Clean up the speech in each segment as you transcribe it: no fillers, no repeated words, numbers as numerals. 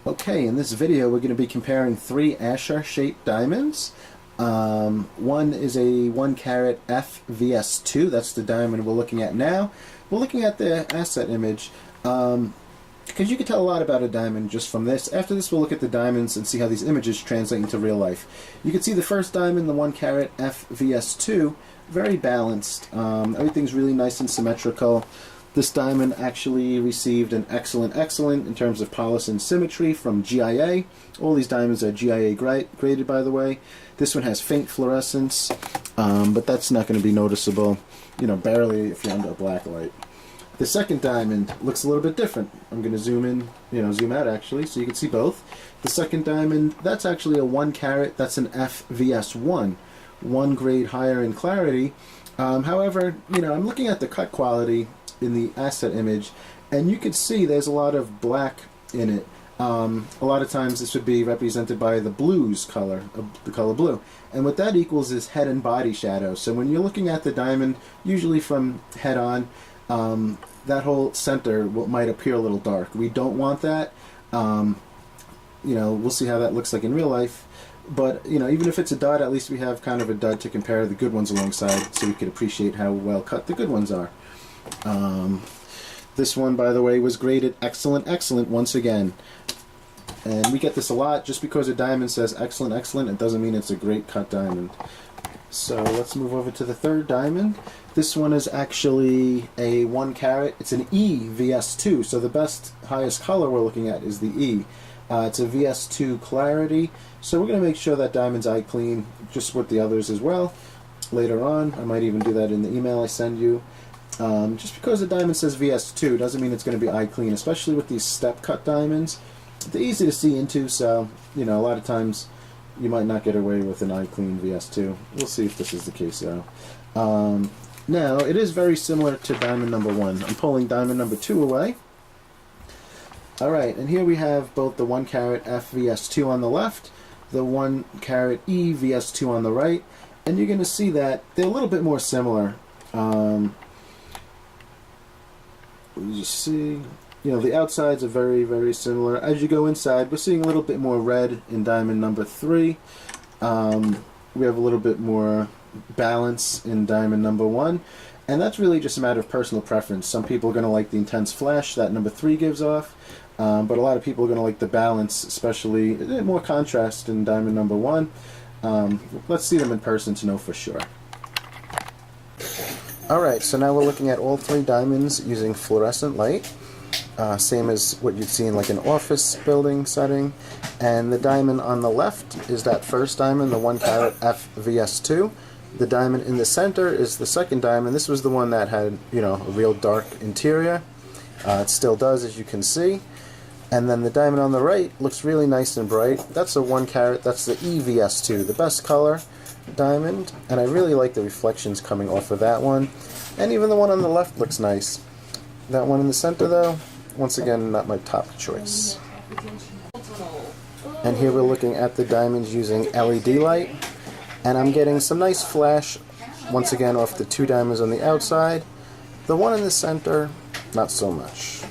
Okay, in this video we're going to be comparing three Asscher shaped diamonds. One is a 1 carat F VS2, that's the diamond we're looking at now. We're looking at the asset image because you can tell a lot about a diamond just from this. After this we'll look at the diamonds and see how these images translate into real life. You can see the first diamond, the 1 carat F VS2, very balanced. Everything's really nice and symmetrical. This diamond actually received an excellent in terms of polish and symmetry from GIA. All these diamonds are GIA graded, by the way. This one has faint fluorescence, but that's not going to be noticeable, barely if you're under a black light. The second diamond looks a little bit different. I'm going to zoom in, zoom out actually, so you can see both. The second diamond, that's actually a 1 carat, that's an F VS1, 1 grade higher in clarity. However, I'm looking at the cut quality in the asset image, and you can see there's a lot of black in it. A lot of times this would be represented by the blues color, the color blue, and what that equals is head and body shadow. So when you're looking at the diamond, usually from head on, that whole center might appear a little dark. We don't want that. We'll see how that looks like in real life. But even if it's a dud, at least we have kind of a dud to compare the good ones alongside, so we could appreciate how well cut the good ones are. This one, by the way, was graded excellent once again. And we get this a lot. Just because a diamond says excellent, it doesn't mean it's a great cut diamond. So let's move over to the third diamond. This one is actually a 1 carat. It's an E VS2. So the best, highest color we're looking at is the E. It's a VS2 clarity. So we're going to make sure that diamond's eye clean, just with the others as well. Later on, I might even do that in the email I send you. Just because the diamond says VS2 doesn't mean it's going to be eye clean, especially with these step cut diamonds. They're easy to see into, so a lot of times you might not get away with an eye clean VS2. We'll see if this is the case though. Now it is very similar to diamond number 1. I'm pulling diamond number 2 away. Alright, and here we have both the 1 carat F VS2 on the left, the 1 carat E VS2 on the right, and you're going to see that they're a little bit more similar. You see, the outsides are very similar. As you go inside, we're seeing a little bit more red in diamond number 3. We have a little bit more balance in diamond number 1, and that's really just a matter of personal preference. Some people are going to like the intense flash that number 3 gives off, but a lot of people are going to like the balance, especially more contrast in diamond number 1. Let's see them in person to know for sure. Alright, so now we're looking at all 3 diamonds using fluorescent light, same as what you'd see in like an office building setting. And the diamond on the left is that first diamond, the 1 carat F VS2. The diamond in the center is the second diamond. This was the one that had, a real dark interior. It still does, as you can see. And then the diamond on the right looks really nice and bright. That's a 1 carat, that's the E VS2, the best color diamond, and I really like the reflections coming off of that one. And even the one on the left looks nice. That one in the center though, once again, not my top choice. And here we're looking at the diamonds using LED light, and I'm getting some nice flash once again off the 2 diamonds on the outside. The one in the center, not so much.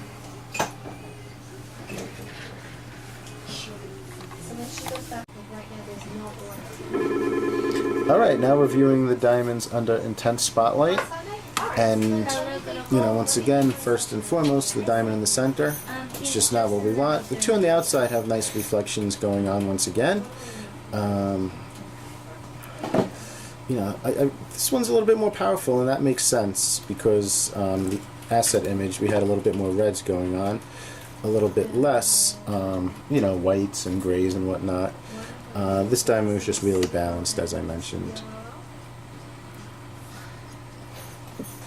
Alright, now reviewing the diamonds under intense spotlight, and once again, first and foremost, the diamond in the center. It's just not what we want. The 2 on the outside have nice reflections going on once again. This one's a little bit more powerful, and that makes sense because the asset image, we had a little bit more reds going on, a little bit less, whites and grays and whatnot. This diamond was just really balanced, as I mentioned.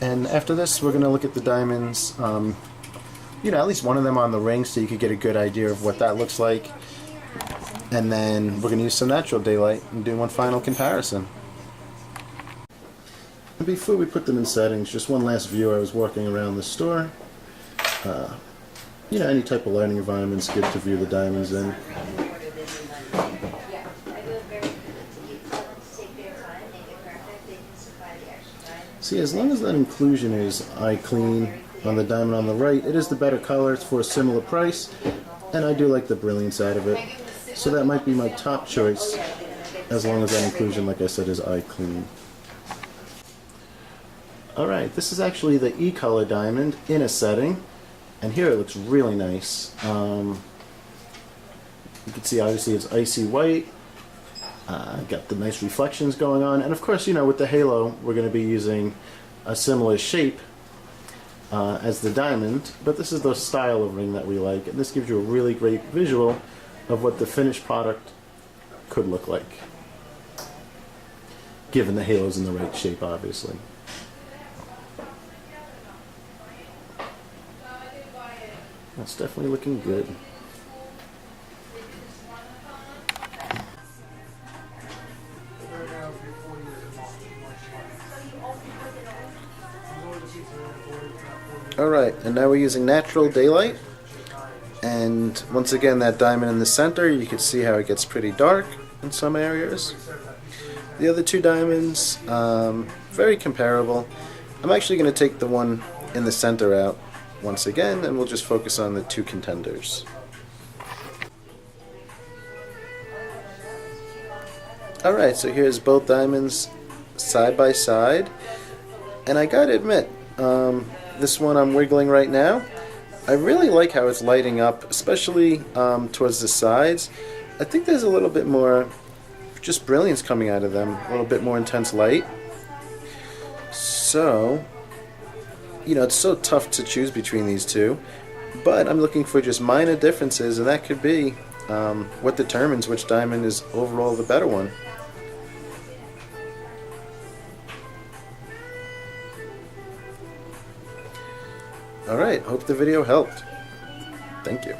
And after this, we're going to look at the diamonds, at least one of them on the ring, so you could get a good idea of what that looks like. And then we're going to use some natural daylight and do one final comparison. And before we put them in settings, just one last view. I was walking around the store. Any type of lighting environment's good to view the diamonds in. See, as long as that inclusion is eye clean on the diamond on the right, it is the better color. It's for a similar price. and I do like the brilliance out of it. So that might be my top choice, as long as that inclusion, like I said, is eye clean. Alright, this is actually the E color diamond in a setting, and here it looks really nice. You can see obviously it's icy white, got the nice reflections going on, and of course, you know, with the halo we're going to be using a similar shape as the diamond, but this is the style of ring that we like, and this gives you a really great visual of what the finished product could look like, given the halo's in the right shape, obviously. That's definitely looking good. Alright, and now we're using natural daylight, and once again that diamond in the center, you can see how it gets pretty dark in some areas. The other two diamonds, very comparable. I'm actually going to take the one in the center out once again, and we'll just focus on the two contenders. Alright, so here's both diamonds side by side, and I gotta admit, this one I'm wiggling right now, I really like how it's lighting up, especially towards the sides. I think there's a little bit more just brilliance coming out of them, a little bit more intense light. So, you know, it's so tough to choose between these two, but I'm looking for just minor differences, and that could be what determines which diamond is overall the better one. Alright, hope the video helped. Thank you.